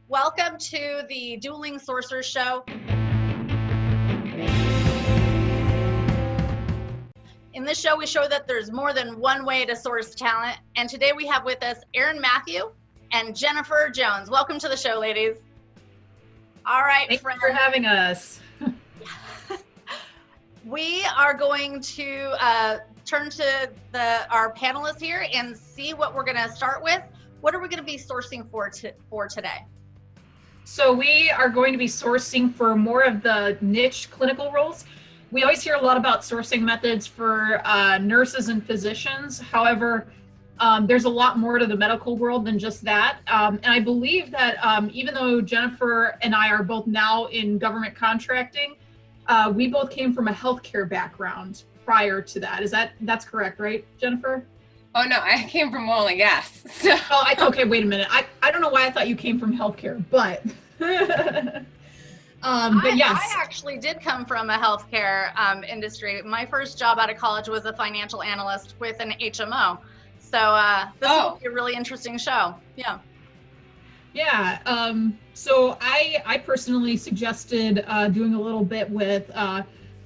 Welcome to the Dueling Sorcerers Show. In this show, we show that there's more than one way to source talent. And today we have with us Erin Matthew and Jennifer Jones. Welcome to the show, ladies. All right, Thanks for having us. We are going to turn to our panelists here and see what we're going to start with. What are we going to be sourcing for today? So we are going to be sourcing for more of the niche clinical roles. We always hear a lot about sourcing methods for nurses and physicians. However, there's a lot more to the medical world than just that. And I believe that even though Jennifer and I are both now in government contracting, we both came from a healthcare background prior to that. That's correct, right, Jennifer? Oh no, I came from oil and gas. So. Okay, wait a minute. I don't know why I thought you came from healthcare, but yes. I actually did come from a healthcare industry. My first job out of college was a financial analyst with an HMO. So this will be a really interesting show. Yeah. Yeah. So I personally suggested doing a little bit with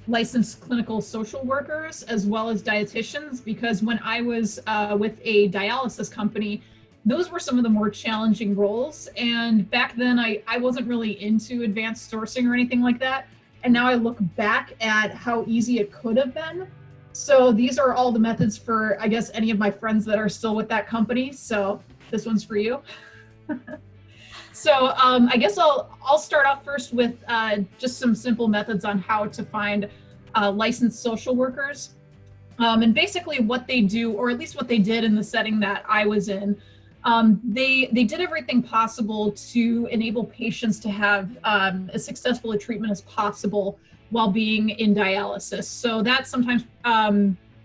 licensed clinical social workers as well as dietitians, because when I was with a dialysis company, those were some of the more challenging roles. And back then I wasn't really into advanced sourcing or anything like that. And now I look back at how easy it could have been. So these are all the methods for, I guess, any of my friends that are still with that company. So this one's for you. So I guess I'll start off first with just some simple methods on how to find licensed social workers. And basically what they do, or at least what they did in the setting that I was in, they did everything possible to enable patients to have as successful a treatment as possible while being in dialysis. So that sometimes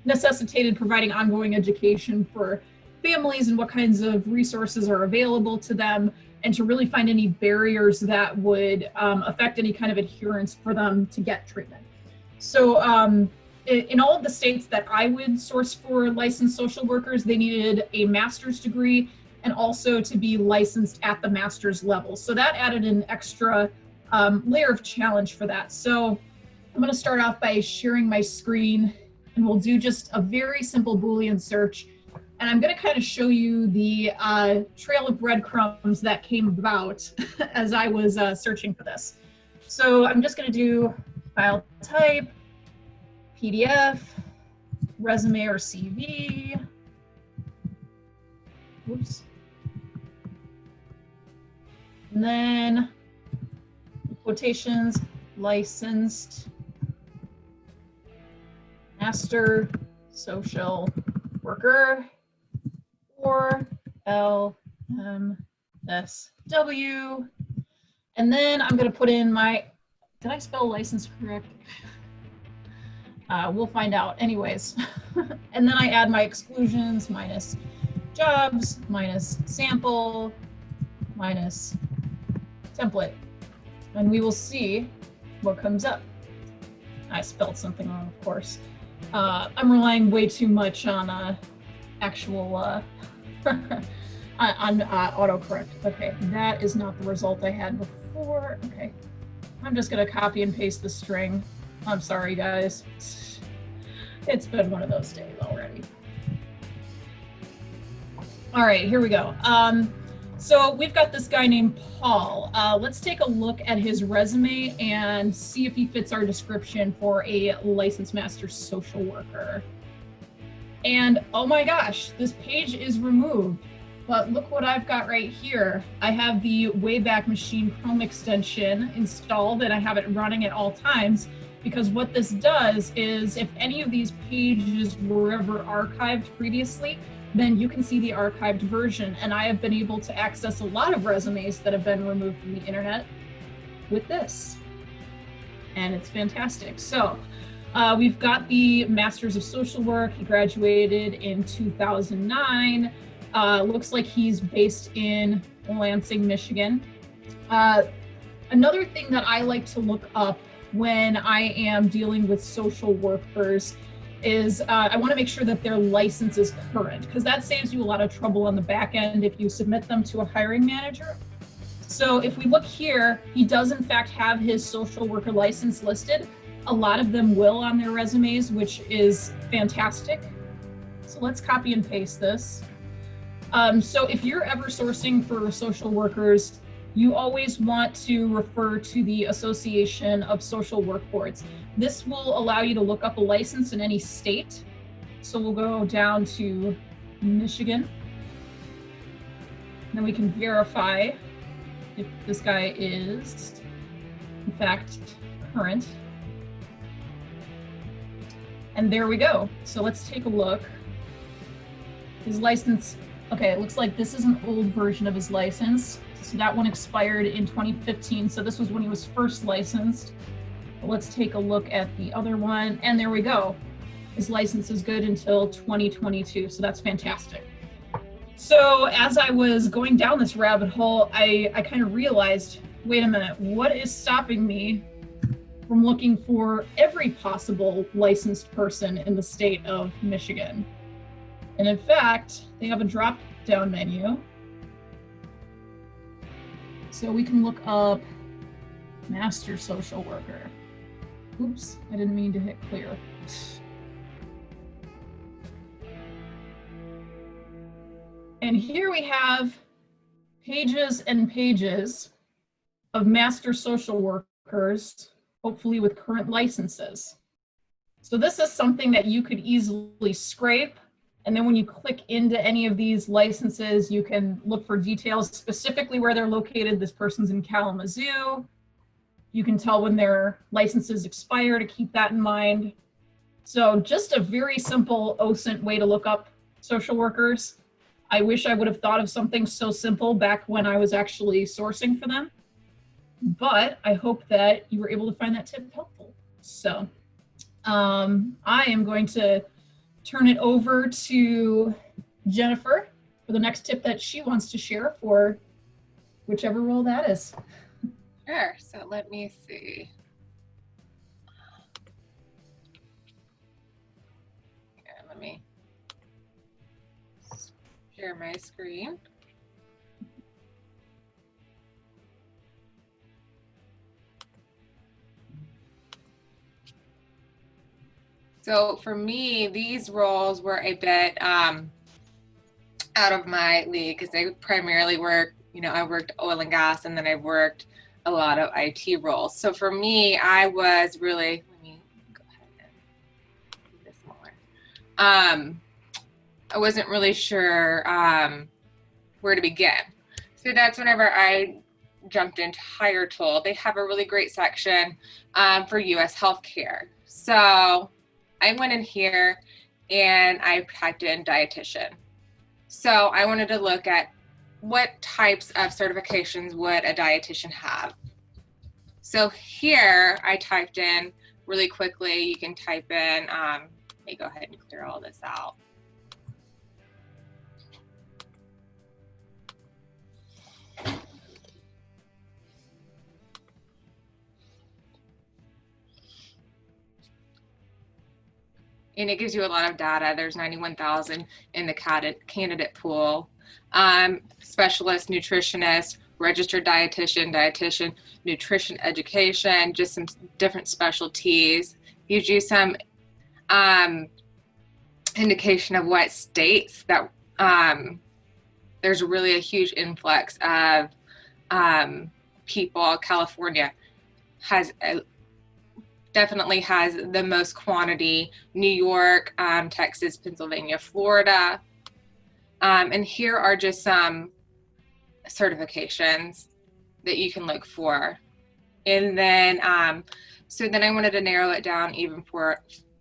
necessitated providing ongoing education for families and what kinds of resources are available to them, and to really find any barriers that would affect any kind of adherence for them to get treatment. So in all of the states that I would source for licensed social workers, they needed a master's degree and also to be licensed at the master's level. So that added an extra layer of challenge for that. So I'm going to start off by sharing my screen, and we'll do just a very simple Boolean search. And I'm going to kind of show you the trail of breadcrumbs that came about as I was searching for this. So I'm just going to do file type, PDF, resume or CV. Oops. And then quotations, licensed, master, social worker, or LMSW. And then I'm going to put in my, did I spell license correct? We'll find out anyways. And then I add my exclusions, minus jobs, minus sample, minus template. And we will see what comes up. I spelled something wrong, of course. I'm relying way too much on actual on autocorrect. Okay, that is not the result I had before. Okay, I'm just gonna copy and paste the string. I'm sorry, guys. It's been one of those days already. All right, here we go. So we've got this guy named Paul. Let's take a look at his resume and see if he fits our description for a licensed master social worker. And oh my gosh, this page is removed. But look what I've got right here. I have the Wayback Machine Chrome extension installed, and I have it running at all times, because what this does is if any of these pages were ever archived previously, then you can see the archived version. And I have been able to access a lot of resumes that have been removed from the internet with this. And it's fantastic. So we've got the Masters of Social Work. He graduated in 2009. Looks like he's based in Lansing, Michigan. Another thing that I like to look up when I am dealing with social workers is I want to make sure that their license is current, because that saves you a lot of trouble on the back end if you submit them to a hiring manager. So if we look here, he does in fact have his social worker license listed. A lot of them will on their resumes, which is fantastic. So let's copy and paste this. So if you're ever sourcing for social workers, you always want to refer to the Association of Social Work Boards. This will allow you to look up a license in any state. So we'll go down to Michigan. Then we can verify if this guy is, in fact, current. And there we go. So let's take a look. His license, okay, it looks like this is an old version of his license. So that one expired in 2015. So this was when he was first licensed. But let's take a look at the other one. And there we go. His license is good until 2022. So that's fantastic. So as I was going down this rabbit hole, I kind of realized, wait a minute, what is stopping me from looking for every possible licensed person in the state of Michigan? And in fact, they have a drop-down menu. So we can look up master social worker. Oops, I didn't mean to hit clear. And here we have pages and pages of master social workers, hopefully with current licenses. So this is something that you could easily scrape. And then when you click into any of these licenses, you can look for details, specifically where they're located. This person's in Kalamazoo. You can tell when their licenses expire to keep that in mind. So just a very simple OSINT way to look up social workers. I wish I would have thought of something so simple back when I was actually sourcing for them, but I hope that you were able to find that tip helpful. So I am going to turn it over to Jennifer for the next tip that she wants to share for whichever role that is. Sure, so let me see. Here, let me share my screen. So for me, these roles were a bit out of my league because they primarily work, I worked oil and gas, and then I worked a lot of IT roles. So for me, I was really, let me go ahead and do this more. I wasn't really sure where to begin. So that's whenever I jumped into HireTool. They have a really great section for US healthcare. So I went in here and I typed in dietitian. So I wanted to look at what types of certifications would a dietitian have. So here I typed in really quickly, you can type in, let me go ahead and clear all this out. And it gives you a lot of data. There's 91,000 in the candidate pool. Specialist, nutritionist, registered dietitian, nutrition education, just some different specialties. Gives you some indication of what states that there's really a huge influx of people. California definitely has the most quantity. New York, Texas, Pennsylvania, Florida. And here are just some certifications that you can look for. And then, so then I wanted to narrow it down even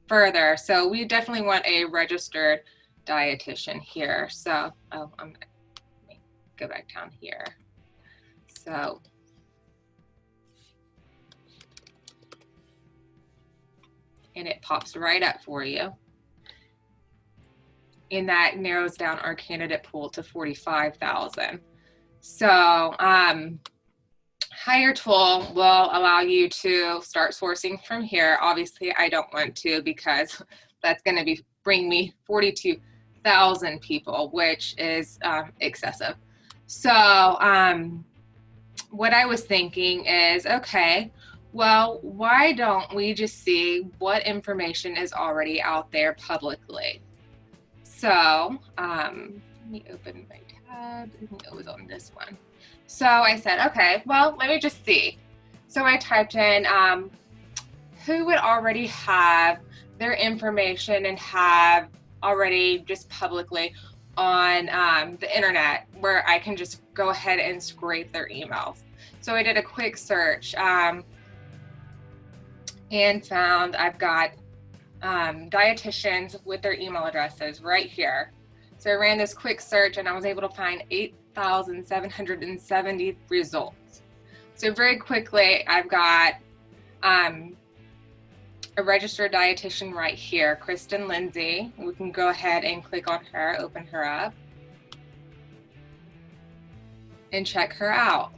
further. So we definitely want a registered dietitian here. So, let me go back down here. So, and it pops right up for you. And that narrows down our candidate pool to 45,000. So HireTool will allow you to start sourcing from here. Obviously, I don't want to because that's going to bring me 42,000 people, which is excessive. So what I was thinking is, okay, well, why don't we just see what information is already out there publicly? So let me open my tab. I think it was on this one. So I said, okay, well, let me just see. So I typed in who would already have their information and have already just publicly on the internet where I can just go ahead and scrape their emails. So I did a quick search and found I've got dietitians with their email addresses right here. So I ran this quick search and I was able to find 8,770 results. So very quickly, I've got a registered dietitian right here, Kristen Lindsay. We can go ahead and click on her, open her up, and check her out.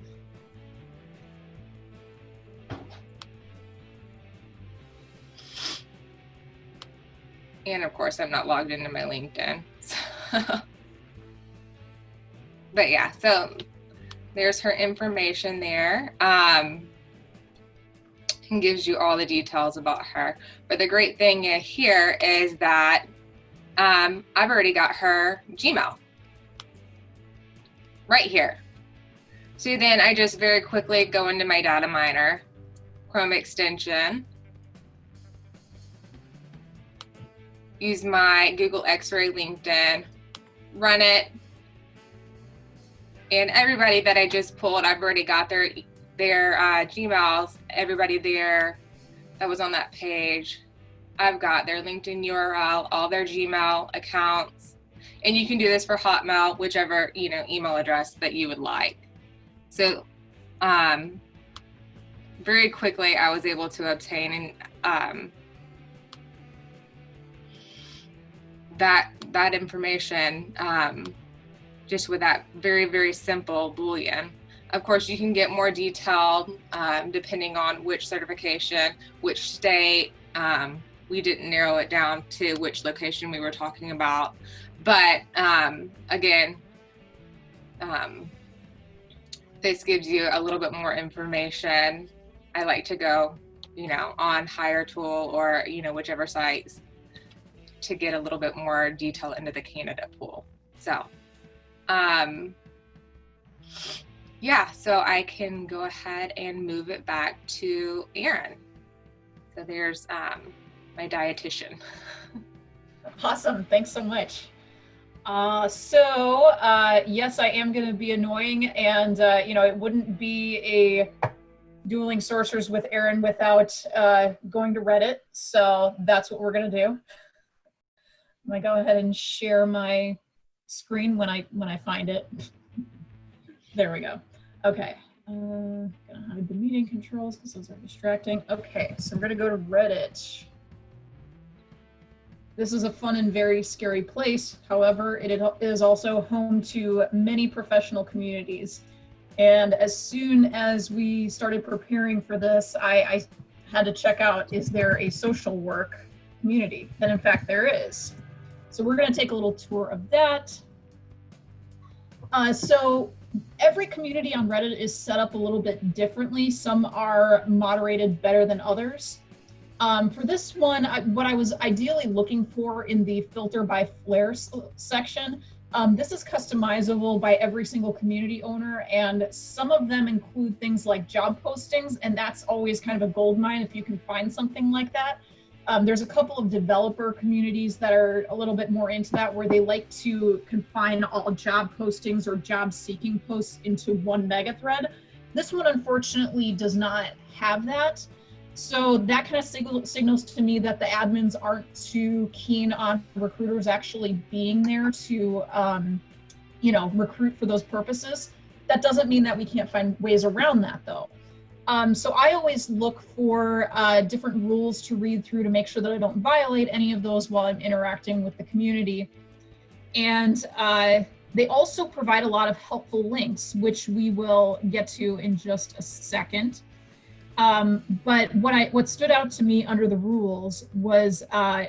And of course, I'm not logged into my LinkedIn. But yeah, so there's her information there. And gives you all the details about her. But the great thing here is that I've already got her Gmail right here. So then I just very quickly go into my data miner, Chrome extension, use my Google X-Ray LinkedIn, run it, and everybody that I just pulled, I've already got their Gmails, everybody there that was on that page. I've got their LinkedIn URL, all their Gmail accounts, and you can do this for Hotmail, whichever email address that you would like. So very quickly I was able to obtain that information just with that very, very simple Boolean. Of course, you can get more detailed depending on which certification, which state. We didn't narrow it down to which location we were talking about. But again, this gives you a little bit more information. I like to go, on HireTool or, whichever sites to get a little bit more detail into the candidate pool. So, yeah, so I can go ahead and move it back to Erin. So there's my dietitian. Awesome, thanks so much. Yes, I am going to be annoying, and it wouldn't be a dueling sorcerers with Erin without going to Reddit. So that's what we're going to do. I'm going to go ahead and share my screen when I find it. There we go. Okay. Gonna hide the meeting controls because those are distracting. Okay, so we're gonna go to Reddit. This is a fun and very scary place. However, it is also home to many professional communities. And as soon as we started preparing for this, I had to check out, is there a social work community? And in fact, there is. So we're gonna take a little tour of that. So every community on Reddit is set up a little bit differently. Some are moderated better than others. For this one, what I was ideally looking for in the filter by flair section, this is customizable by every single community owner, and some of them include things like job postings, and that's always kind of a goldmine if you can find something like that. There's a couple of developer communities that are a little bit more into that, where they like to confine all job postings or job seeking posts into one mega thread. This one, unfortunately, does not have that. So that kind of signals to me that the admins aren't too keen on recruiters actually being there to, recruit for those purposes. That doesn't mean that we can't find ways around that, though. So I always look for different rules to read through to make sure that I don't violate any of those while I'm interacting with the community. And they also provide a lot of helpful links, which we will get to in just a second. But what stood out to me under the rules was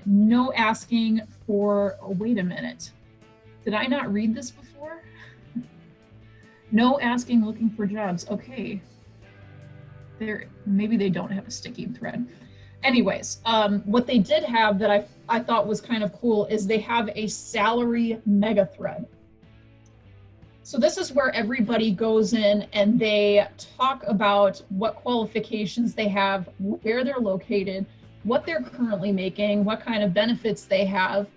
no asking for, oh, wait a minute. Did I not read this before? No asking, looking for jobs. Okay. Maybe they don't have a sticky thread. Anyways, what they did have that I thought was kind of cool is they have a salary mega thread. So this is where everybody goes in and they talk about what qualifications they have, where they're located, what they're currently making, what kind of benefits they have.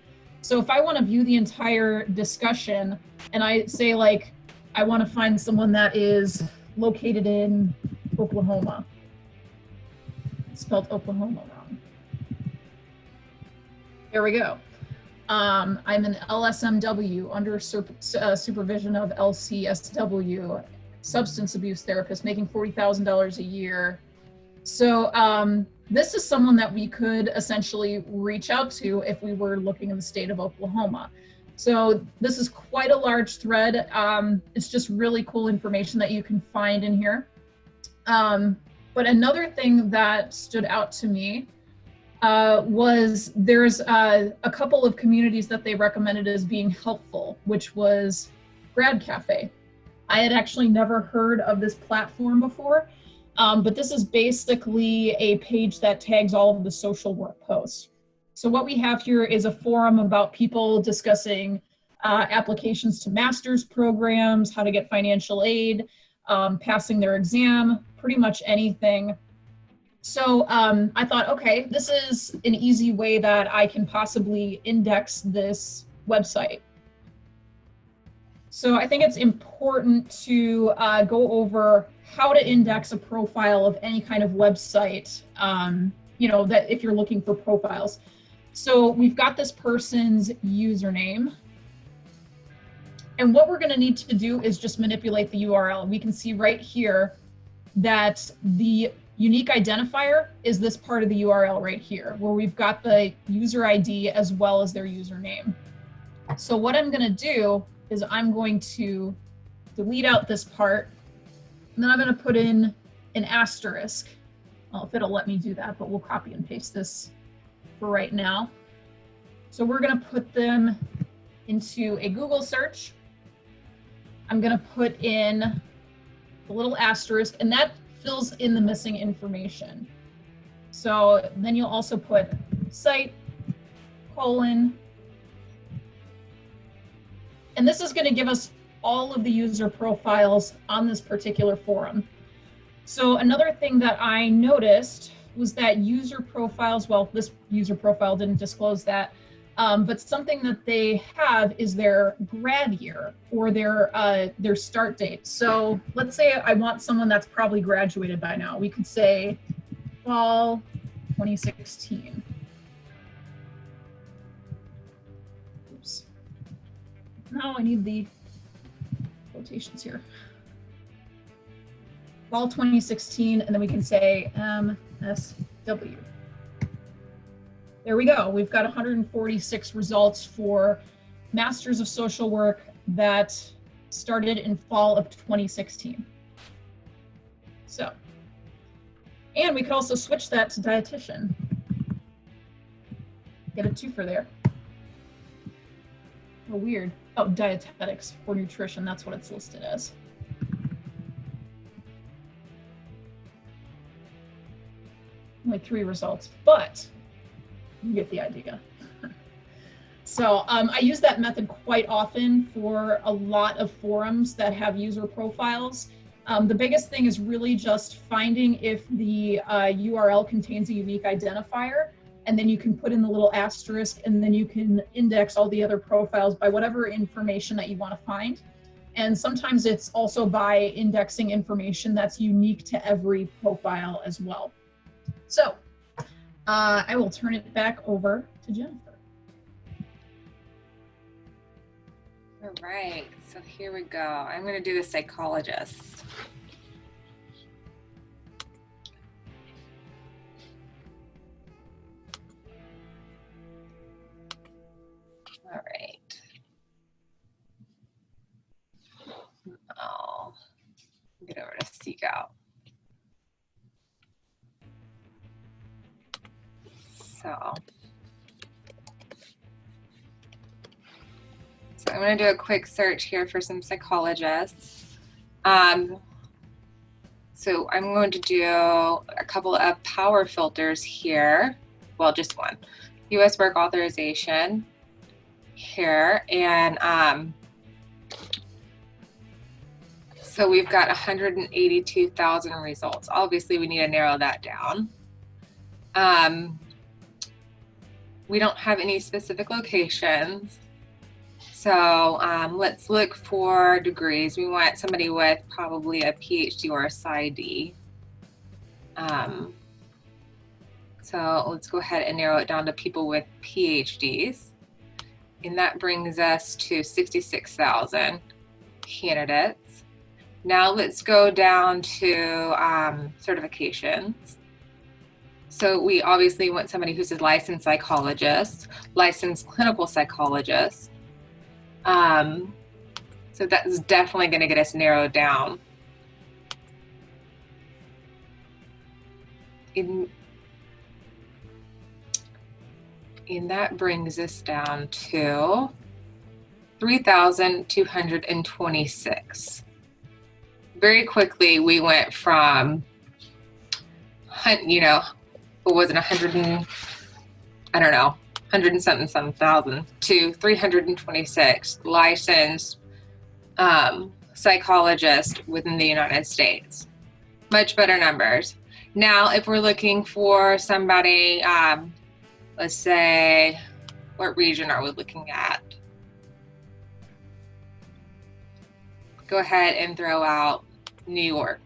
So if I want to view the entire discussion and I say like, I want to find someone that is located in Oklahoma. It's spelled Oklahoma wrong. There we go. I'm an LSMW under supervision of LCSW, substance abuse therapist, making $40,000 a year. So this is someone that we could essentially reach out to if we were looking in the state of Oklahoma. So this is quite a large thread. It's just really cool information that you can find in here. But another thing that stood out to me was there's a couple of communities that they recommended as being helpful, which was Grad Cafe. I had actually never heard of this platform before, but this is basically a page that tags all of the social work posts. So what we have here is a forum about people discussing applications to master's programs, how to get financial aid, passing their exam, pretty much anything. So I thought, okay, this is an easy way that I can possibly index this website. So I think it's important to go over how to index a profile of any kind of website, you know, that if you're looking for profiles. So we've got this person's username. And what we're going to need to do is just manipulate the URL. We can see right here that the unique identifier is this part of the URL right here, where we've got the user ID as well as their username. So what I'm going to do is I'm going to delete out this part, and then I'm going to put in an asterisk. Well, if it'll let me do that, but we'll copy and paste this for right now. So we're going to put them into a Google search. I'm going to put in a little asterisk, and that fills in the missing information. So then you'll also put site, colon, and this is going to give us all of the user profiles on this particular forum. So another thing that I noticed was that user profiles, well, this user profile didn't disclose that, but something that they have is their grad year or their start date. So let's say I want someone that's probably graduated by now. We could say fall 2016. Oops. Now I need the quotations here. Fall 2016, and then we can say MSW. There we go. We've got 146 results for Masters of Social Work that started in fall of 2016. So, and we could also switch that to dietitian. Get a twofer there. Oh, weird. Oh, dietetics or nutrition, that's what it's listed as. Only 3 results, but you get the idea. So I use that method quite often for a lot of forums that have user profiles. The biggest thing is really just finding if the URL contains a unique identifier, and then you can put in the little asterisk, and then you can index all the other profiles by whatever information that you want to find. And sometimes it's also by indexing information that's unique to every profile as well. So I will turn it back over to Jennifer. All right, so here we go. I'm going to do the psychologist. All right. I'll get over to Seek Out. So I'm going to do a quick search here for some psychologists. So I'm going to do a couple of power filters here. Well, just one. U.S. work authorization here. And so we've got 182,000 results. Obviously, we need to narrow that down. We don't have any specific locations. So let's look for degrees. We want somebody with probably a PhD or a PsyD. So let's go ahead and narrow it down to people with PhDs. And that brings us to 66,000 candidates. Now let's go down to certifications. So we obviously want somebody who's a licensed psychologist, licensed clinical psychologist. So that's definitely going to get us narrowed down. And that brings us down to 3,226. Very quickly, we went from, you know, what was it, 100 and, I don't know, 100 and something thousand to 326 licensed psychologists within the United States. Much better numbers. Now, if we're looking for somebody, let's say, what region are we looking at? Go ahead and throw out New York.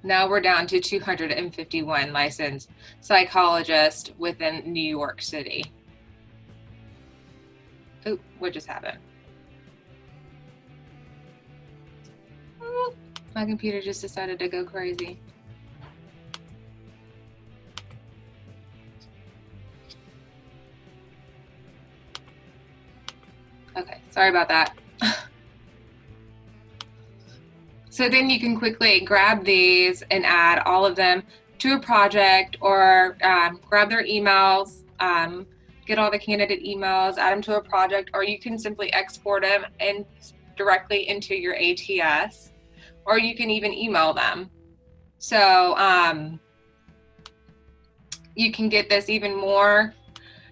Now we're down to 251 licensed psychologists within New York City. Oh, what just happened? Oh, my computer just decided to go crazy. Okay, sorry about that. So then you can quickly grab these and add all of them to a project, or grab their emails, get all the candidate emails, add them to a project, or you can simply export them and directly into your ATS, or you can even email them. So you can get this even more.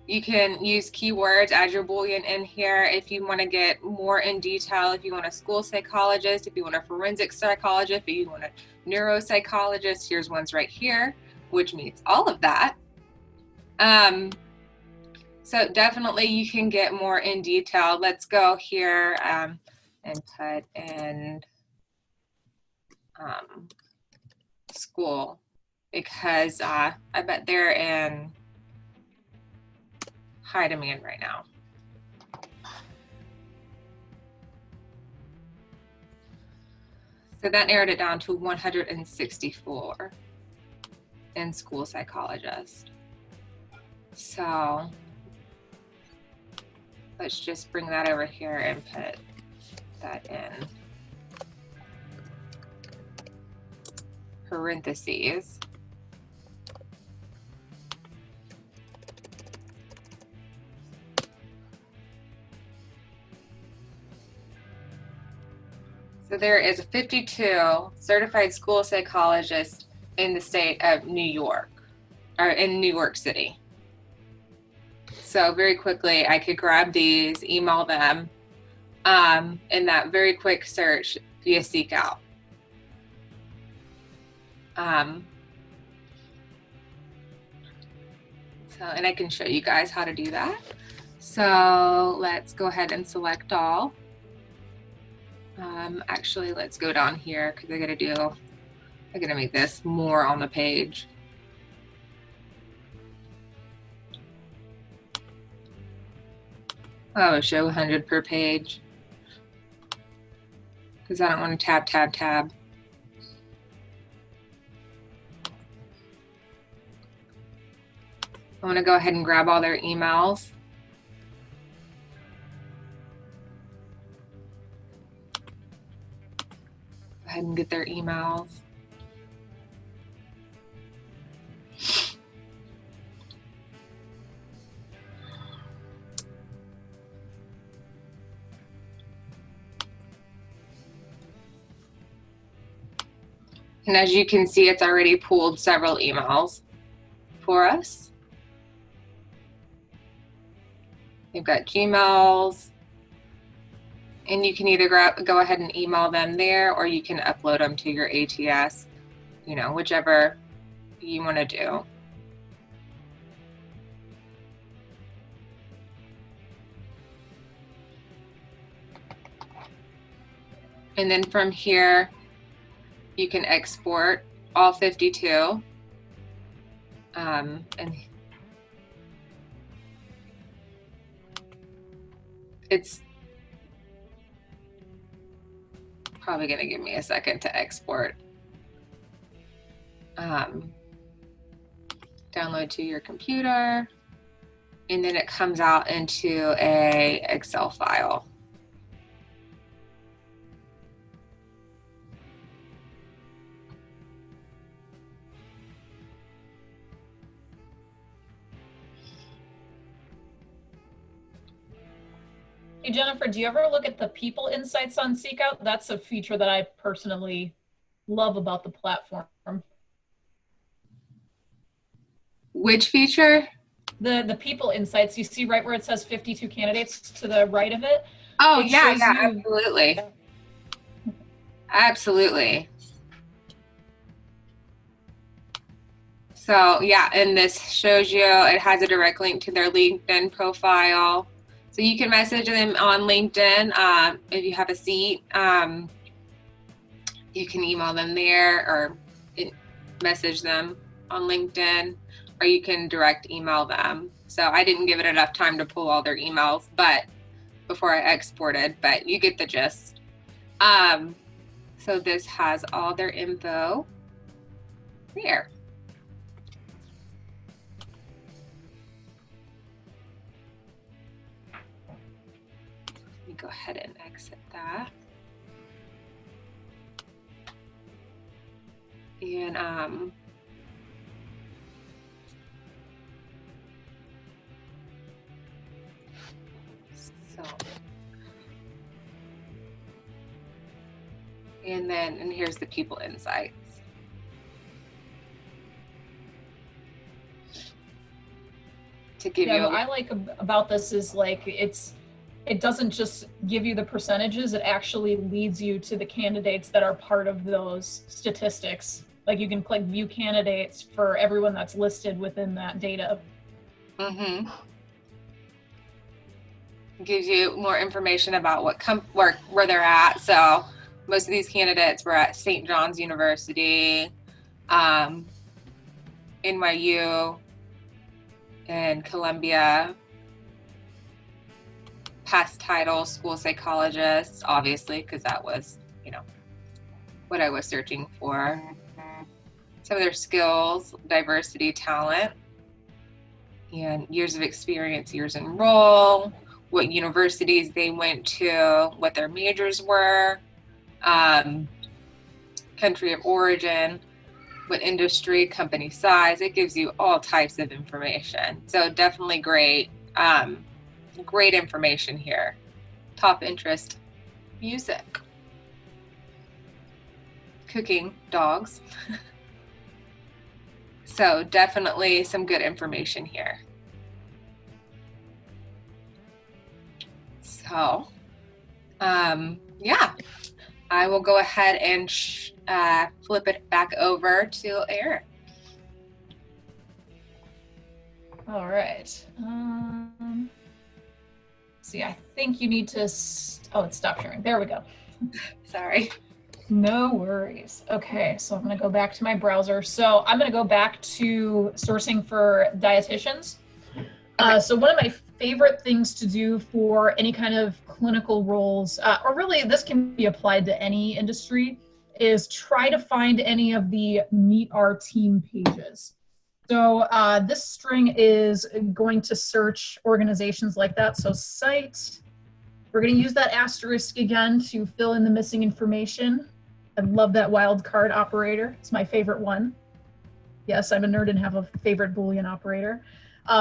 You can use keywords, add your Boolean in here if you want to get more in detail. If you want a school psychologist, if you want a forensic psychologist, if you want a neuropsychologist, here's ones right here, which means all of that. So definitely you can get more in detail. Let's go here and put in school, because I bet they're in high demand right now. So that narrowed it down to 164 in school psychologist. So let's just bring that over here and put that in parentheses. So there is 52 certified school psychologists in the state of New York, or in New York City. So very quickly, I could grab these, email them, in that very quick search via Seek Out. And I can show you guys how to do that. So let's go ahead and select all. Actually, let's go down here because I gotta make this more on the page. Oh, show 100 per page, because I don't want to tab. I want to go ahead and grab all their emails. Go ahead and get their emails. And as you can see, it's already pulled several emails for us. You've got Gmails, and you can either go ahead and email them there, or you can upload them to your ATS, you know, whichever you want to do. And then from here, you can export all 52. And it's probably going to give me a second to export. Download to your computer, and then it comes out into a Excel file. Hey, Jennifer, do you ever look at the people insights on Seekout? That's a feature that I personally love about the platform. Which feature? The people insights. You see right where it says 52 candidates to the right of it? Oh, It yeah, shows yeah, you- absolutely. Absolutely. So yeah, and this shows you, it has a direct link to their LinkedIn profile. So you can message them on LinkedIn if you have a seat. You can email them there, or message them on LinkedIn, or you can direct email them. So I didn't give it enough time to pull all their emails, but before I exported, but you get the gist. So this has all their info there. Let me go ahead and exit that. And and here's the people insights. To give you what I like about this is like it doesn't just give you the percentages, it actually leads you to the candidates that are part of those statistics. Like you can click view candidates for everyone that's listed within that data. Mm-hmm. Gives you more information about what where they're at. So most of these candidates were at St. John's University, NYU, and Columbia. Past title, school psychologists, obviously, because that was, you know, what I was searching for. Some of their skills, diversity, talent, and years of experience, years in role, what universities they went to, what their majors were, country of origin, what industry, company size. It gives you all types of information. So definitely great. Great information here. Top interest, music, cooking, dogs. So definitely some good information here. So, yeah, I will go ahead and flip it back over to Erin. All right. See, I think you need to, oh, it stopped sharing. There we go. Sorry. No worries. Okay, so I'm gonna go back to my browser. So I'm gonna go back to sourcing for dietitians. So one of my favorite things to do for any kind of clinical roles, or really this can be applied to any industry, is try to find any of the Meet Our Team pages. So this string is going to search organizations like that. So site, we're going to use that asterisk again to fill in the missing information. I love that wildcard operator. It's my favorite one. Yes, I'm a nerd and have a favorite Boolean operator.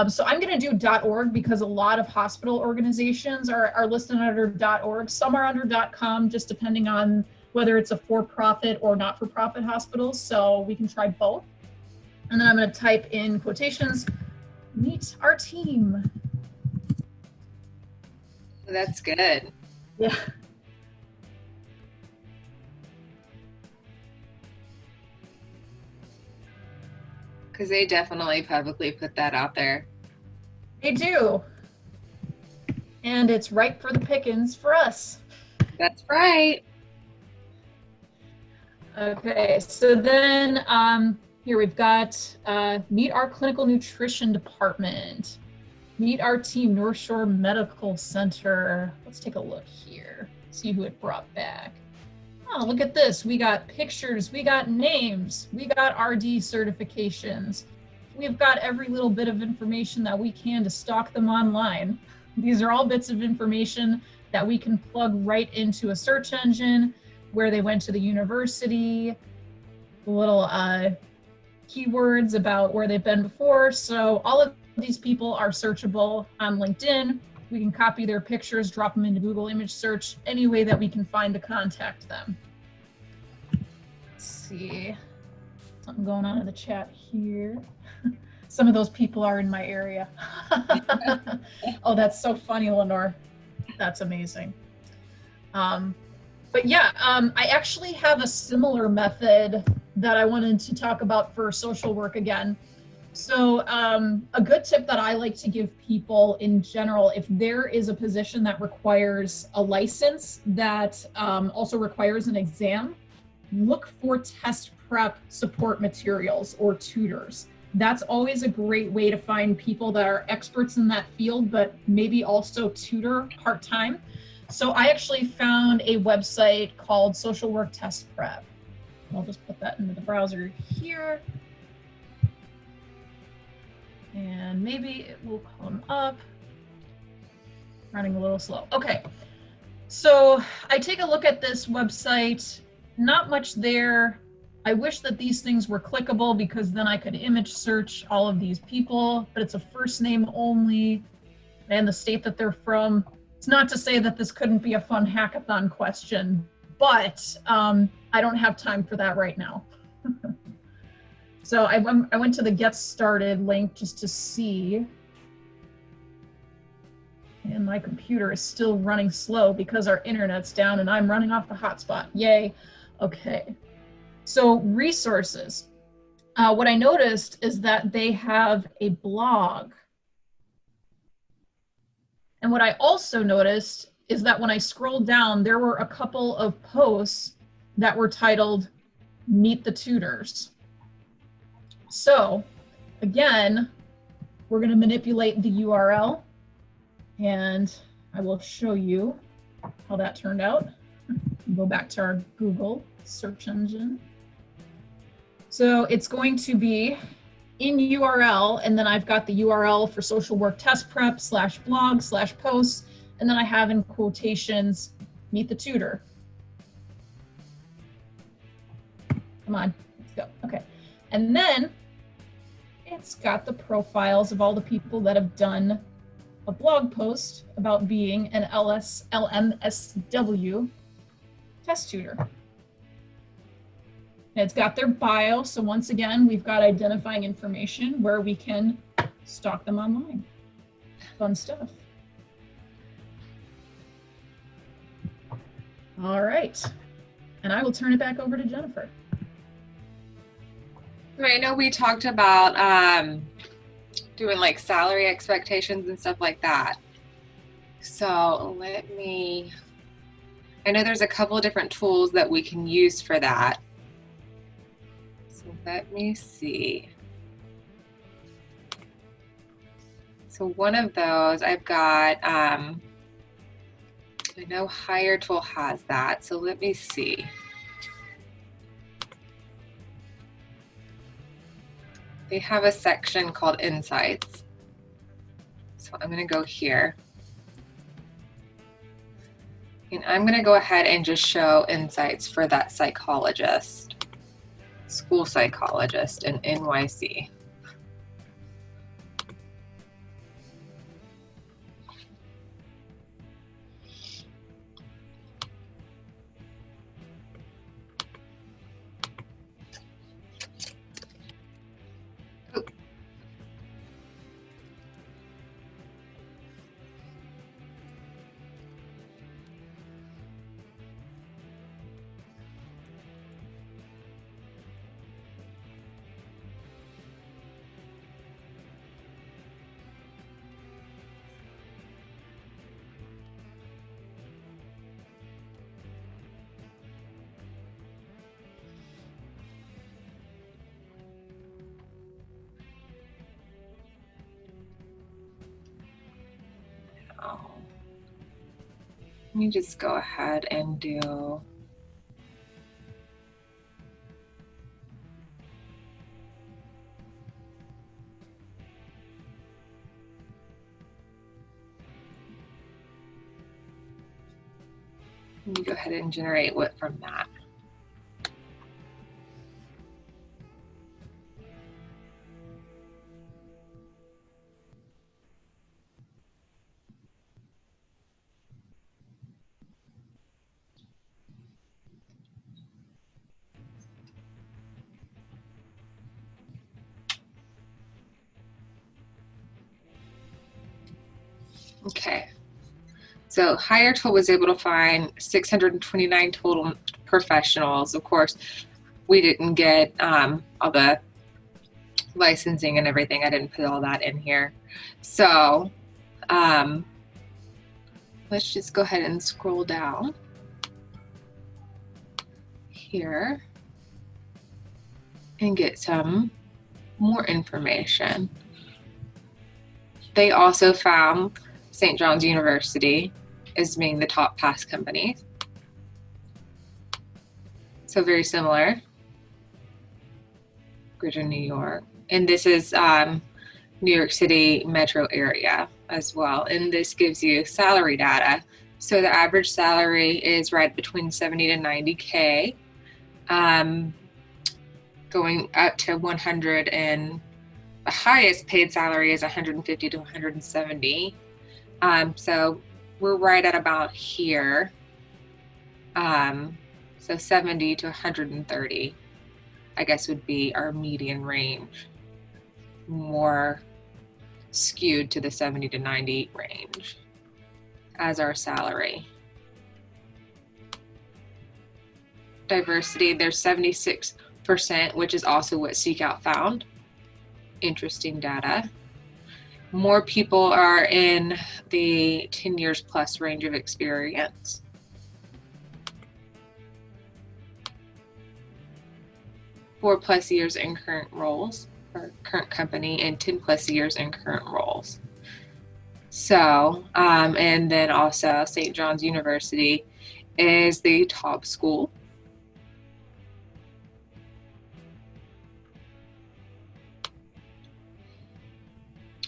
So I'm going to do .org because a lot of hospital organizations are listed under .org. Some are under .com, just depending on whether it's a for-profit or not-for-profit hospital. So we can try both. And then I'm going to type in quotations, meet our team. That's good. Yeah. Because they definitely publicly put that out there. They do. And it's ripe for the pickings for us. That's right. Okay, so then here we've got meet our clinical nutrition department. Meet our team, North Shore Medical Center. Let's take a look here, see who it brought back. Oh, look at this. We got pictures, we got names, we got RD certifications. We've got every little bit of information that we can to stalk them online. These are all bits of information that we can plug right into a search engine, where they went to the university, little keywords about where they've been before. So all of these people are searchable on LinkedIn. We can copy their pictures, drop them into Google image search, any way that we can find to contact them. Let's see, something going on in the chat here. Some of those people are in my area. Oh, that's so funny, Lenore. That's amazing. But yeah, I actually have a similar method that I wanted to talk about for social work again. So a good tip that I like to give people in general, if there is a position that requires a license that also requires an exam, look for test prep support materials or tutors. That's always a great way to find people that are experts in that field, but maybe also tutor part-time. So I actually found a website called Social Work Test Prep. I'll just put that into the browser here. And maybe it will come up. Running a little slow. Okay, so I take a look at this website, not much there. I wish that these things were clickable because then I could image search all of these people, but it's a first name only and the state that they're from. It's not to say that this couldn't be a fun hackathon question, but I don't have time for that right now. So I went to the Get Started link just to see. And my computer is still running slow because our internet's down and I'm running off the hotspot. Yay. Okay. So resources. What I noticed is that they have a blog. And what I also noticed is that when I scrolled down, there were a couple of posts that were titled Meet the Tutors. So again, we're going to manipulate the URL and I will show you how that turned out. Go back to our Google search engine. So it's going to be in URL, and then I've got the URL for social work test prep /blog /posts, and then I have in quotations, meet the tutor. Come on, let's go. Okay. And then it's got the profiles of all the people that have done a blog post about being an LMSW test tutor. And it's got their bio. So once again, we've got identifying information where we can stalk them online. Fun stuff. All right. And I will turn it back over to Jennifer. I know we talked about doing like salary expectations and stuff like that. So I know there's a couple of different tools that we can use for that. So let me see. So one of those I've got, I know Hire Tool has that. So let me see. They have a section called Insights. So I'm going to go here. And I'm going to go ahead and just show insights for that psychologist, school psychologist in NYC. Let me just go ahead and do. Let me go ahead and generate what from that. Okay, so HireTool was able to find 629 total professionals. Of course, we didn't get all the licensing and everything. I didn't put all that in here. So let's just go ahead and scroll down here and get some more information. They also found St. John's University as being the top pass company. So very similar. Greater New York. And this is New York City metro area as well. And this gives you salary data. So the average salary is right between 70 to 90K, going up to 100, and the highest paid salary is 150 to 170. So we're right at about here. So 70 to 130, I guess, would be our median range. More skewed to the 70 to 90 range as our salary. Diversity, there's 76%, which is also what Seek Out found. Interesting data. More people are in the 10 years plus range of experience. Four plus years in current roles or current company, and 10 plus years in current roles. So, and then also St. John's University is the top school.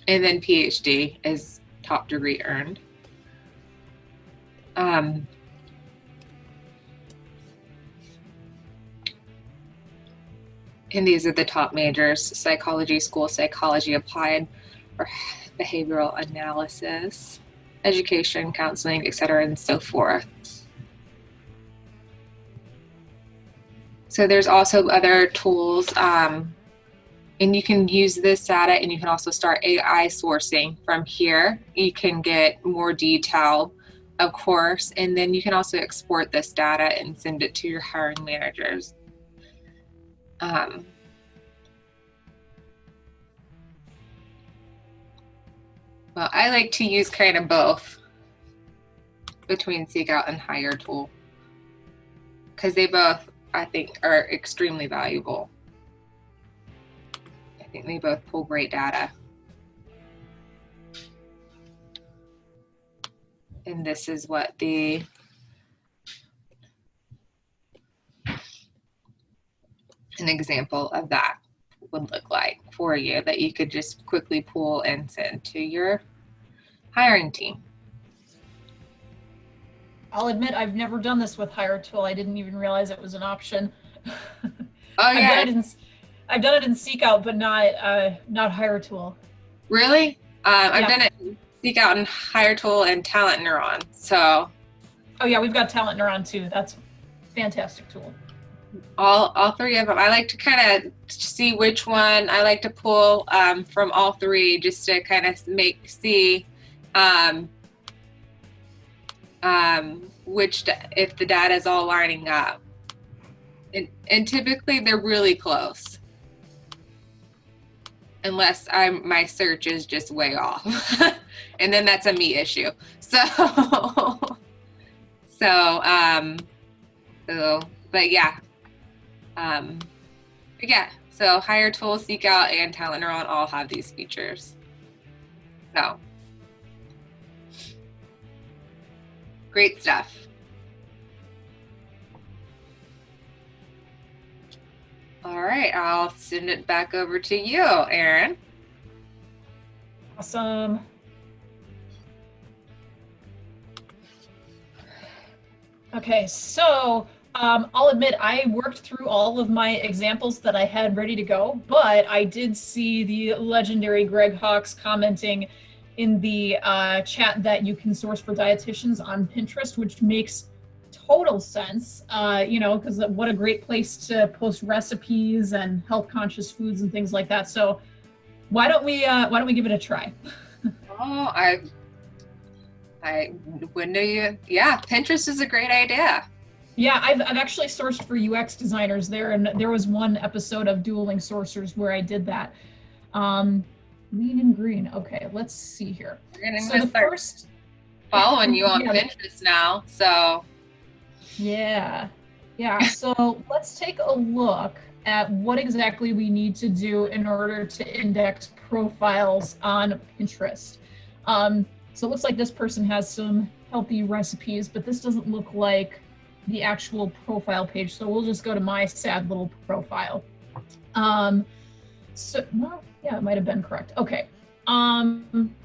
And then PhD is top degree earned. And these are the top majors: psychology, school psychology, applied or behavioral analysis, education, counseling, etc., and so forth. So there's also other tools, and you can use this data, and you can also start AI sourcing from here. You can get more detail, of course, and then you can also export this data and send it to your hiring managers. Well, I like to use kind of both between Seek Out and HireTool, because they both, I think, are extremely valuable. I think they both pull great data. And this is what an example of that would look like for you, that you could just quickly pull and send to your hiring team. I'll admit I've never done this with HireTool. I didn't even realize it was an option. Oh yeah. I've done it in Seek Out, but not HireTool. Really? I've done it in Seek Out and HireTool and Talent Neuron. So. Oh yeah, we've got Talent Neuron too. That's a fantastic tool. All three of them. I like to kind of see which one I like to pull from all three, just to kind of see if the data is all lining up. And typically they're really close, unless my search is just way off, and then that's a me issue. But yeah. So HireTool, Seek Out, and Talent Neuron all have these features. So Great stuff. All right, I'll send it back over to you, Erin. Awesome. Okay, so I'll admit I worked through all of my examples that I had ready to go, but I did see the legendary Greg Hawks commenting in the chat that you can source for dietitians on Pinterest, which makes total sense, you know, because what a great place to post recipes and health conscious foods and things like that. So why don't we give it a try? Oh, I wouldn't know you. Yeah, Pinterest is a great idea. Yeah, I've actually sourced for UX designers there, and there was one episode of Dueling Sorcerers where I did that. Lean and green. Okay, let's see here. We're gonna So the start first following you on Yeah. Pinterest now. So Yeah. So let's take a look at what exactly we need to do in order to index profiles on Pinterest. So it looks like this person has some healthy recipes, but this doesn't look like the actual profile page. So we'll just go to my sad little profile. Well, yeah, it might have been correct. Okay.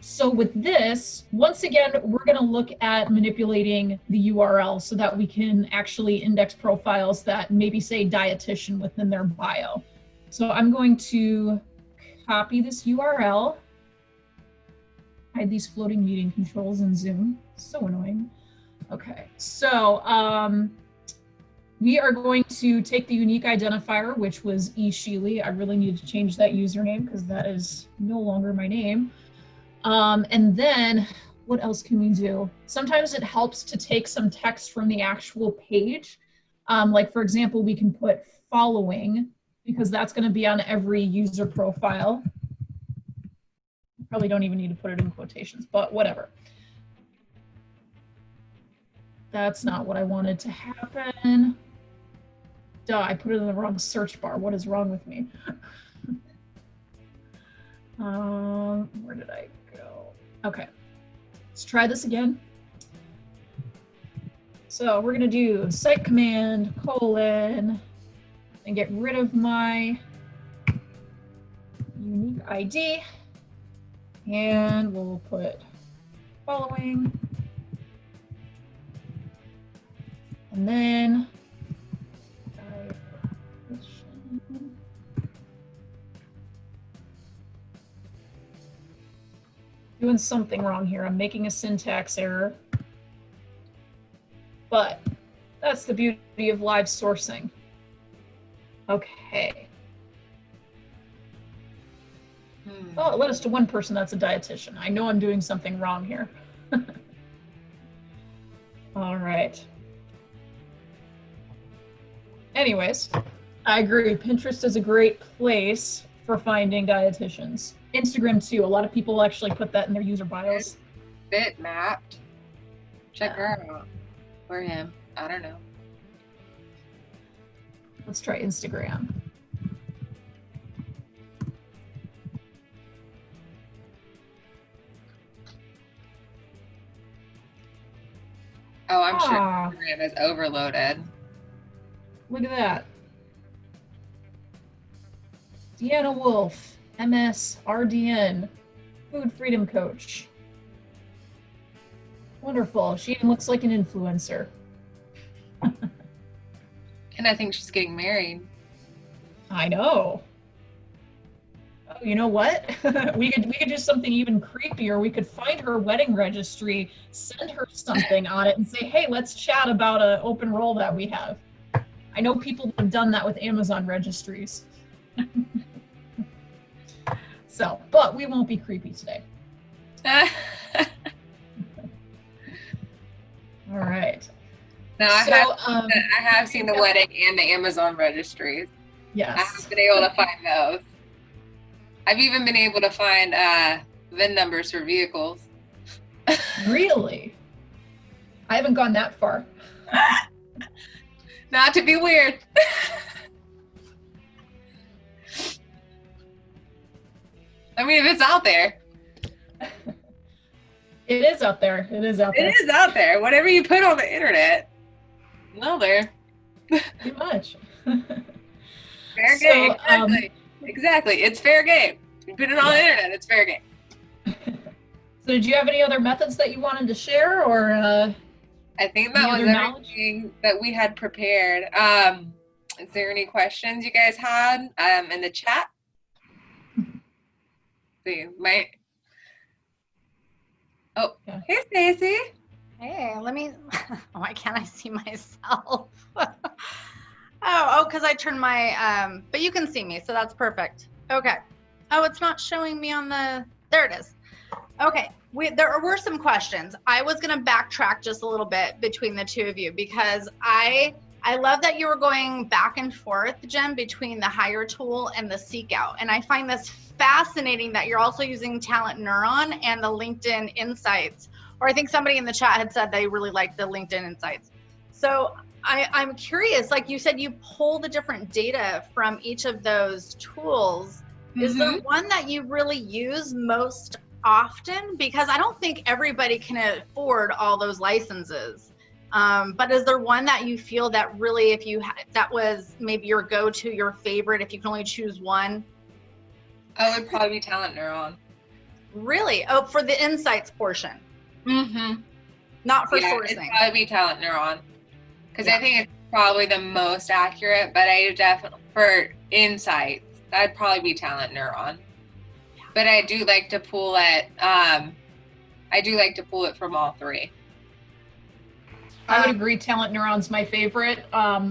So with this, once again, we're going to look at manipulating the URL so that we can actually index profiles that maybe say dietitian within their bio. So I'm going to copy this URL, hide these floating meeting controls in Zoom. So annoying. Okay, so we are going to take the unique identifier, which was eSheely. I really needed to change that username because that is no longer my name. And then what else can we do? Sometimes it helps to take some text from the actual page. Like for example, we can put following because that's going to be on every user profile. Probably don't even need to put it in quotations, but whatever. That's not what I wanted to happen. Duh, I put it in the wrong search bar. What is wrong with me? Where did I go? Okay, let's try this again. So we're gonna do site command : and get rid of my unique ID. And we'll put following. And then doing something wrong here. I'm making a syntax error. But that's the beauty of live sourcing. Okay. Oh, it led us to one person that's a dietitian. I know I'm doing something wrong here. All right. Anyways, I agree. Pinterest is a great place for finding dietitians. Instagram too. A lot of people actually put that in their user bios. Bitmapped. Check her out. Or him. I don't know. Let's try Instagram. Oh, I'm sure Instagram is overloaded. Look at that. Deanna Wolf, MS, RDN, food freedom coach. Wonderful. She even looks like an influencer. And I think she's getting married. I know. Oh, you know what? we could do something even creepier. We could find her wedding registry, send her something on it, and say, "Hey, let's chat about an open role that we have." I know people have done that with Amazon registries. So, but we won't be creepy today. All right. No, I have seen the wedding and the Amazon registries. Yes. I haven't been able to find those. I've even been able to find VIN numbers for vehicles. Really? I haven't gone that far. Not to be weird. I mean, if it's out there. It is out there. It is out there. It is out there. Whatever you put on the internet, well, there. Pretty much. Fair game. Exactly. It's fair game. You put it on the internet, it's fair game. So did you have any other methods that you wanted to share, or I think that was everything that we had prepared. Is there any questions you guys had in the chat? See, Hey Stacy. Hey, let me, why can't I see myself? Because I turned my, but you can see me, so that's perfect. Okay. Oh, it's not showing me on the, there it is. Okay, there were some questions. I was gonna backtrack just a little bit between the two of you because I love that you were going back and forth, Jen, between the Hire tool and the Seek Out. And I find this fascinating that you're also using Talent Neuron and the LinkedIn Insights. Or I think somebody in the chat had said they really liked the LinkedIn Insights. So I'm curious, like you said, you pull the different data from each of those tools. Is there one that you really use most often? Because I don't think everybody can afford all those licenses. But is there one that you feel that really, if you that was maybe your go-to, your favorite, if you can only choose one? Oh, it would probably be Talent Neuron. Really? Oh, for the insights portion. Not for sourcing. It'd probably be Talent Neuron. Because I think it's probably the most accurate, but I definitely, for insights, that'd probably be Talent Neuron. But I do like to pull it, from all three. I would agree Talent Neuron's my favorite,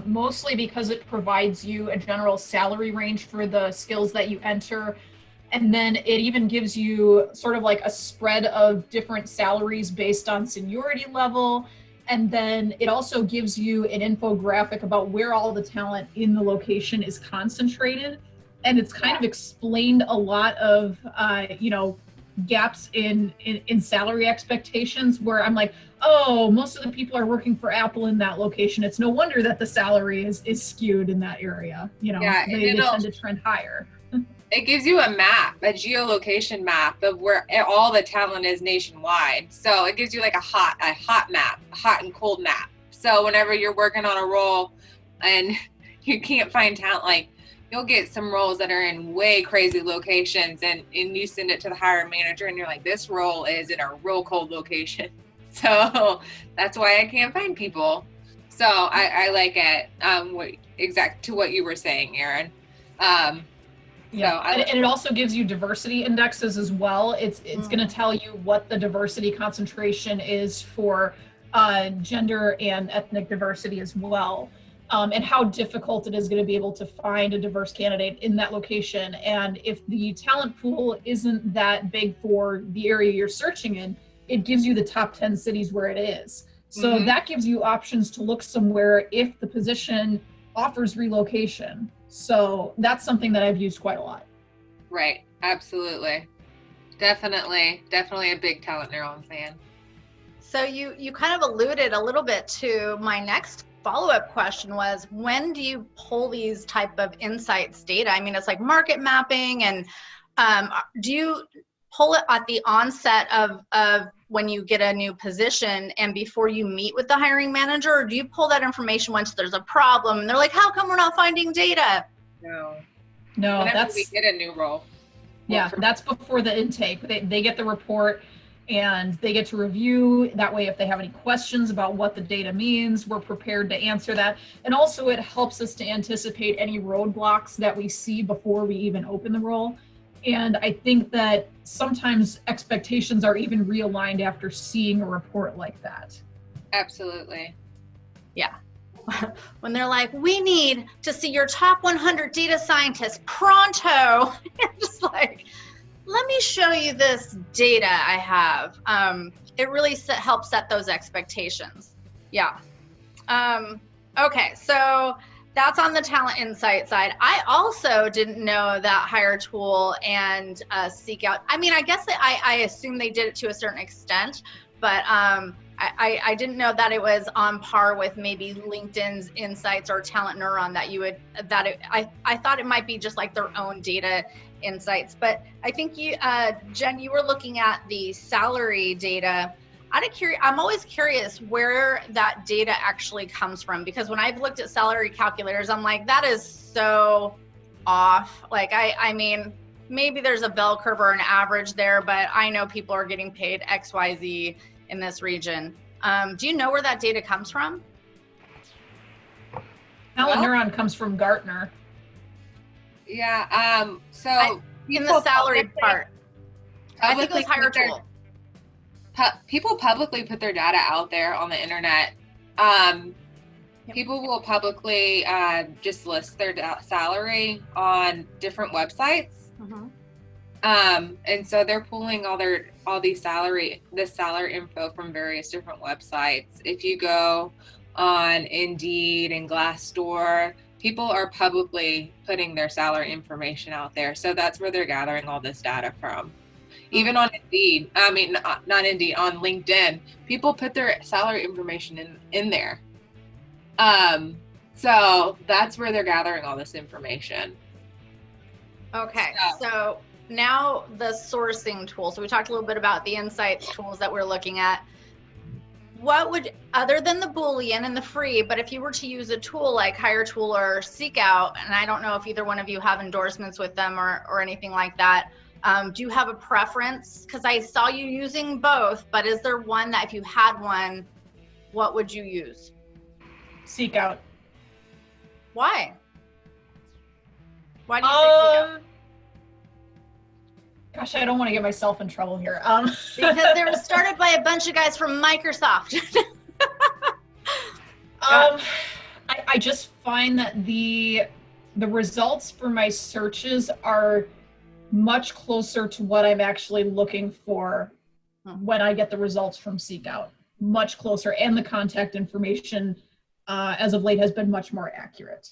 mostly because it provides you a general salary range for the skills that you enter. And then it even gives you sort of like a spread of different salaries based on seniority level. And then it also gives you an infographic about where all the talent in the location is concentrated. And it's kind of explained a lot of, gaps in salary expectations where I'm like, oh, most of the people are working for Apple in that location. It's no wonder that the salary is skewed in that area. They tend to trend higher. It gives you a map, a geolocation map of where all the talent is nationwide. So it gives you like a hot map, a hot and cold map. So whenever you're working on a role and you can't find talent, like you'll get some roles that are in way crazy locations and you send it to the hiring manager and you're like, this role is in a real cold location. So that's why I can't find people. So I like it, exact to what you were saying, Erin. And it also gives you diversity indexes as well. It's going to tell you what the diversity concentration is for gender and ethnic diversity as well, and how difficult it is going to be able to find a diverse candidate in that location. And if the talent pool isn't that big for the area you're searching in, it gives you the top 10 cities where it is. So that gives you options to look somewhere if the position offers relocation. So that's something that I've used quite a lot. Right. Absolutely. Definitely a big Talent Neuron fan. So you kind of alluded a little bit to my next follow-up question was, when do you pull these type of insights data? I mean, it's like market mapping, and do you pull it at the onset of when you get a new position and before you meet with the hiring manager, or do you pull that information once there's a problem and they're like, how come we're not finding data? No, that's, we get a new role. Yeah, that's before the intake. They get the report and they get to review. That way, if they have any questions about what the data means, we're prepared to answer that. And also it helps us to anticipate any roadblocks that we see before we even open the role. And I think that sometimes expectations are even realigned after seeing a report like that. Absolutely. Yeah. When they're like, we need to see your top 100 data scientists pronto. You're just like, let me show you this data I have. It really helps set those expectations. Yeah. Okay, so that's on the talent insight side. I also didn't know that Hire Tool and Seek Out. I mean, I guess I assume they did it to a certain extent, but I didn't know that it was on par with maybe LinkedIn's Insights or Talent Neuron I thought it might be just like their own data insights. But I think you, Jen, you were looking at the salary data. I'm always curious where that data actually comes from, because when I've looked at salary calculators, I'm like, that is so off. Like, I mean, maybe there's a bell curve or an average there, but I know people are getting paid XYZ in this region. Do you know where that data comes from? Talent Neuron comes from Gartner. Yeah. In the salary part, I think it was HireTool. People publicly put their data out there on the internet. People will publicly just list their salary on different websites. And so they're pulling all these salary info from various different websites. If you go on Indeed and Glassdoor, people are publicly putting their salary information out there. So that's where they're gathering all this data from. Even on Indeed, not Indeed, on LinkedIn, people put their salary information in there. So that's where they're gathering all this information. Okay, so now the sourcing tool. So we talked a little bit about the insights tools that we're looking at. What would, other than the Boolean and the free, but if you were to use a tool like HireTool or SeekOut, and I don't know if either one of you have endorsements with them or anything like that, do you have a preference? Because I saw you using both, but is there one that if you had one, what would you use? SeekOut. Why? Why do you say SeekOut? Gosh, I don't want to get myself in trouble here. Because they were started by a bunch of guys from Microsoft. I just find that the results for my searches are much closer to what I'm actually looking for when I get the results from SeekOut. Much closer, and the contact information as of late has been much more accurate.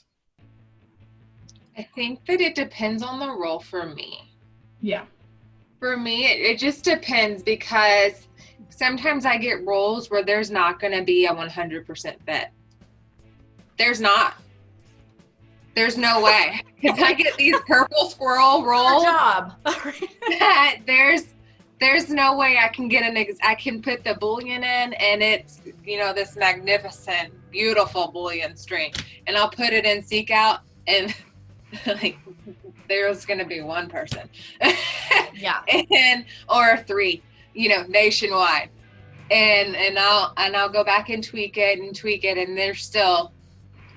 I think that it depends on the role for me. Yeah. For me, it just depends, because sometimes I get roles where there's not going to be a 100% fit. There's not. There's no way. Because I get these purple squirrel roles. Job. That there's no way I can get I can put the Boolean in, and it's, this magnificent, beautiful Boolean string, and I'll put it in SeekOut, and like, there's going to be one person. Yeah. Or three, nationwide. And I'll go back and tweak it, and there's still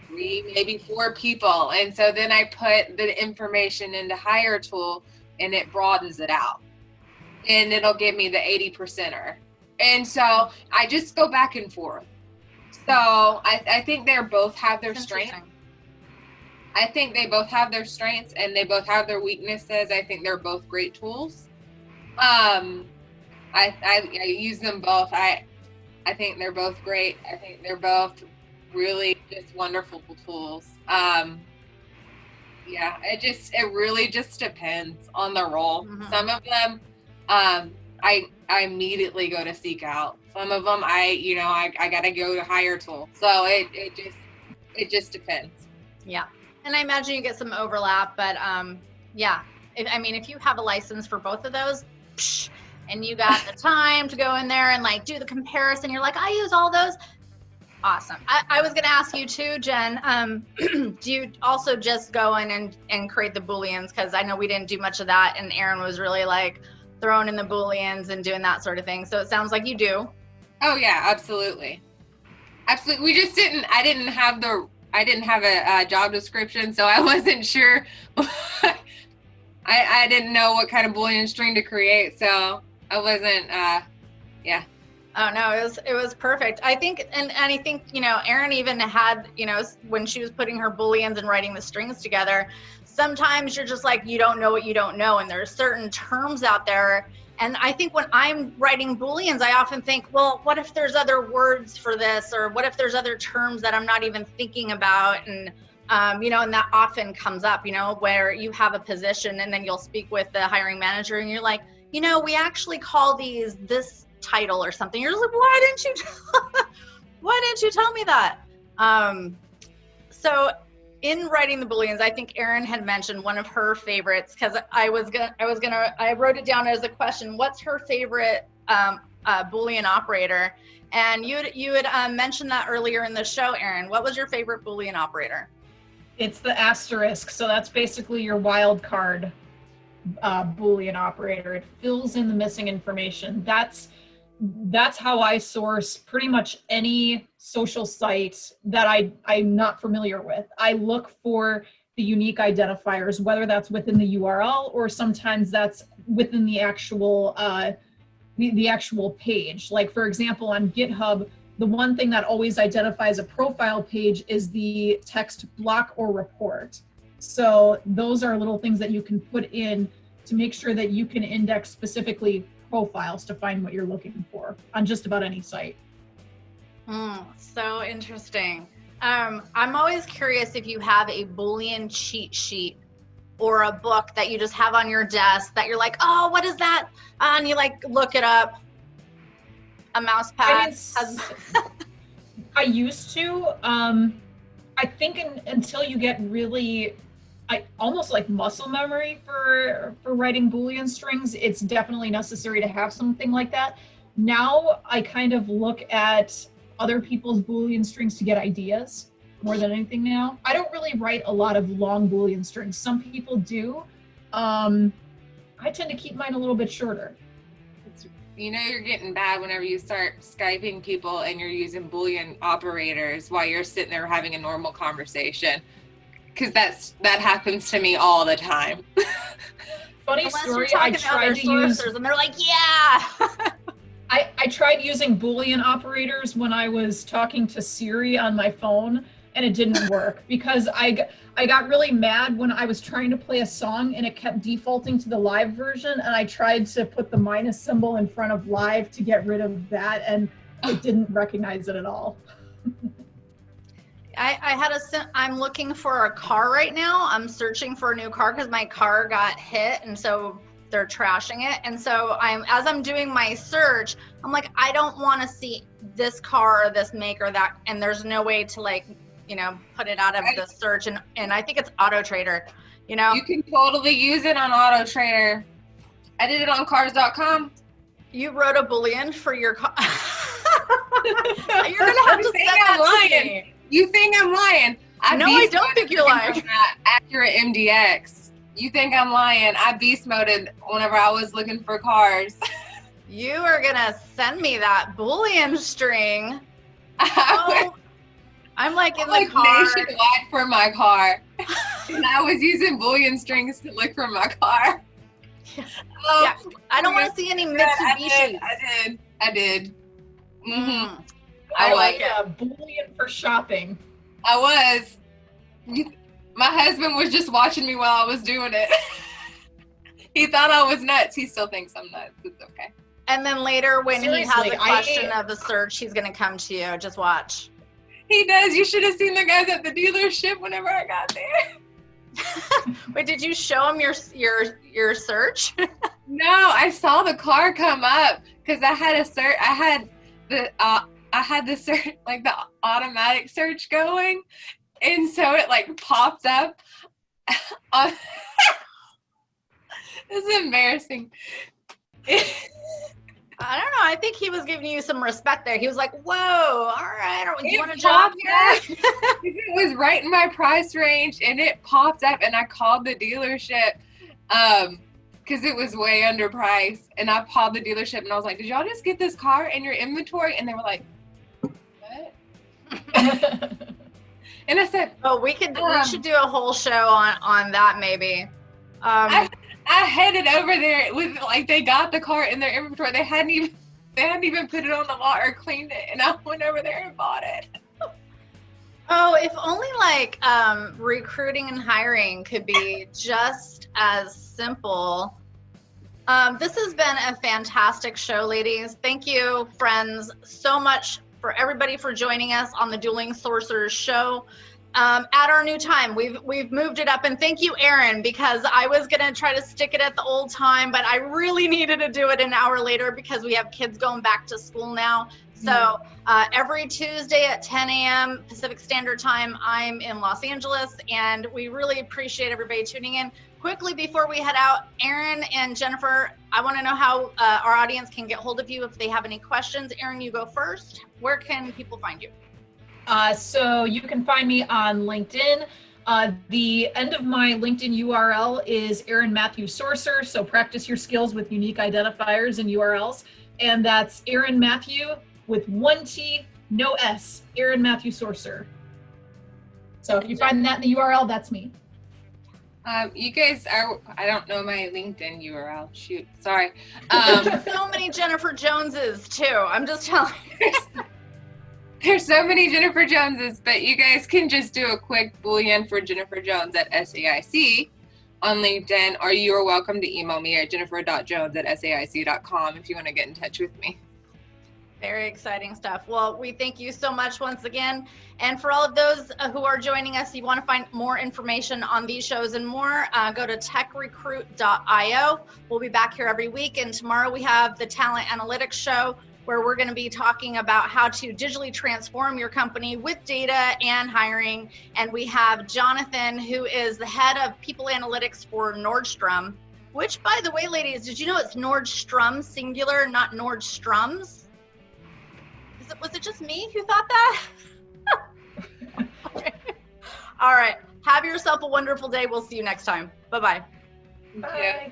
3, maybe 4 people. And so then I put the information into HireTool, and it broadens it out, and it'll give me the 80%er. And so I just go back and forth. So I think they both have their strengths. I think they both have their strengths, and they both have their weaknesses. I think they're both great tools. I use them both. I think they're both great. I think they're both really just wonderful tools. It really just depends on the role. Some of them, I immediately go to SeekOut. Some of them, I gotta go to HireTool. So it just depends. Yeah. And I imagine you get some overlap, but if you have a license for both of those, and you got the time to go in there and like do the comparison, you're like, I use all those. Awesome. I was going to ask you too, Jen, do you also just go in and create the Booleans? Because I know we didn't do much of that, and Erin was really like throwing in the Booleans and doing that sort of thing. So it sounds like you do. Oh yeah, absolutely. Absolutely. We just I didn't have a job description, so I wasn't sure. I didn't know what kind of Boolean string to create, so I wasn't, yeah. Oh no, it was perfect. I think, and I think, Erin even had, when she was putting her Booleans and writing the strings together, sometimes you're just like, you don't know what you don't know, and there's certain terms out there. And I think when I'm writing Booleans, I often think, well, what if there's other words for this? Or what if there's other terms that I'm not even thinking about? And, and that often comes up, where you have a position and then you'll speak with the hiring manager and you're like, we actually call these this title or something. You're just like, why didn't you tell me that? So in writing the Booleans, I think Erin had mentioned one of her favorites, because I wrote it down as a question. What's her favorite Boolean operator? And you had mentioned that earlier in the show, Erin. What was your favorite Boolean operator? It's the asterisk. So that's basically your wild card Boolean operator. It fills in the missing information. That's how I source pretty much any social site that I'm not familiar with. I look for the unique identifiers, whether that's within the URL or sometimes that's within the actual the actual page. Like, for example, on GitHub, the one thing that always identifies a profile page is the text block or report. So those are little things that you can put in to make sure that you can index specifically profiles to find what you're looking for on just about any site. So interesting. I'm always curious if you have a Boolean cheat sheet or a book that you just have on your desk that you're like, oh, what is that? And you like look it up. A mouse pad. I used to. I think until you get really, almost like muscle memory for writing Boolean strings, it's definitely necessary to have something like that. Now I kind of look at other people's Boolean strings to get ideas more than anything now. I don't really write a lot of long Boolean strings. Some people do. I tend to keep mine a little bit shorter. You know you're getting bad whenever you start Skyping people and you're using Boolean operators while you're sitting there having a normal conversation. Because that happens to me all the time. Funny Unless story, you're I talking to tried other to use... sourcers and they're like, yeah! I tried using Boolean operators when I was talking to Siri on my phone, and it didn't work because I got really mad when I was trying to play a song and it kept defaulting to the live version, and I tried to put the minus symbol in front of live to get rid of that, and it didn't recognize it at all. I'm looking for a car right now. I'm searching for a new car because my car got hit, and so they're trashing it. And so as I'm doing my search, I'm like, I don't want to see this car or this make or that, and there's no way to like, put it out of the search. And I think it's Auto Trader, You can totally use it on Auto Trader. I did it on cars.com. You wrote a Boolean for your car. You're gonna have to send that to me. You think I'm lying? No, I don't think you're lying. Accurate MDX. You think I'm lying? I beast moded whenever I was looking for cars. You are gonna send me that Boolean string. I'm like in the car. Nationwide for my car. And I was using Boolean strings to look for my car. Yeah, I don't want to see any Mitsubishi. I did. Mm-hmm. I like a Boolean for shopping. I was. My husband was just watching me while I was doing it. He thought I was nuts. He still thinks I'm nuts. It's okay. And then later when he has a question of the search, he's going to come to you. Just watch. He does. You should have seen the guys at the dealership whenever I got there. Wait, did you show him your search? No, I saw the car come up because I had a search. I had the search, like the automatic search going, and so it like popped up. It's embarrassing. I don't know. I think he was giving you some respect there. He was like, "Whoa, all right, do you want to drop here?" It was right in my price range, and it popped up, and I called the dealership because it was way underpriced. And I called the dealership, and I was like, "Did y'all just get this car in your inventory?" And they were like, "What?" And I said, "Oh, we should do a whole show on that maybe." I headed over there with like they got the car in their inventory. They hadn't even put it on the lot or cleaned it, and I went over there and bought it. Oh, if only like recruiting and hiring could be just as simple. This has been a fantastic show, ladies. Thank you, friends, so much for everybody for joining us on the Dueling Sorcerers show. at our new time. We've moved it up, and thank you, Erin, because I was gonna try to stick it at the old time, but I really needed to do it an hour later because we have kids going back to school now. So every Tuesday at 10 a.m. Pacific Standard Time, I'm in Los Angeles, and we really appreciate everybody tuning in. Quickly before we head out, Erin and Jennifer, I want to know how our audience can get hold of you if they have any questions. Erin, you go first. Where can people find you? So you can find me on LinkedIn. The end of my LinkedIn URL is Erin Matthew Sourcer. So practice your skills with unique identifiers and URLs. And that's Erin Matthew with 1 T, no S, Erin Matthew Sourcer. So if you find that in the URL, that's me. You guys are, I don't know my LinkedIn URL. Shoot, sorry. So many Jennifer Joneses too. I'm just telling you. There's so many Jennifer Joneses, but you guys can just do a quick Boolean for Jennifer Jones at SAIC on LinkedIn, or you are welcome to email me at jennifer.jones@saic.com if you want to get in touch with me. Very exciting stuff. Well, we thank you so much once again. And for all of those who are joining us, you want to find more information on these shows and more, go to techrecruit.io. We'll be back here every week. And tomorrow we have the Talent Analytics Show, where we're going to be talking about how to digitally transform your company with data and hiring. And we have Jonathan, who is the head of people analytics for Nordstrom, which, by the way, ladies, did you know it's Nordstrom singular, not Nordstroms? Was it just me who thought that? Okay. All right. Have yourself a wonderful day. We'll see you next time. Bye-bye. Bye.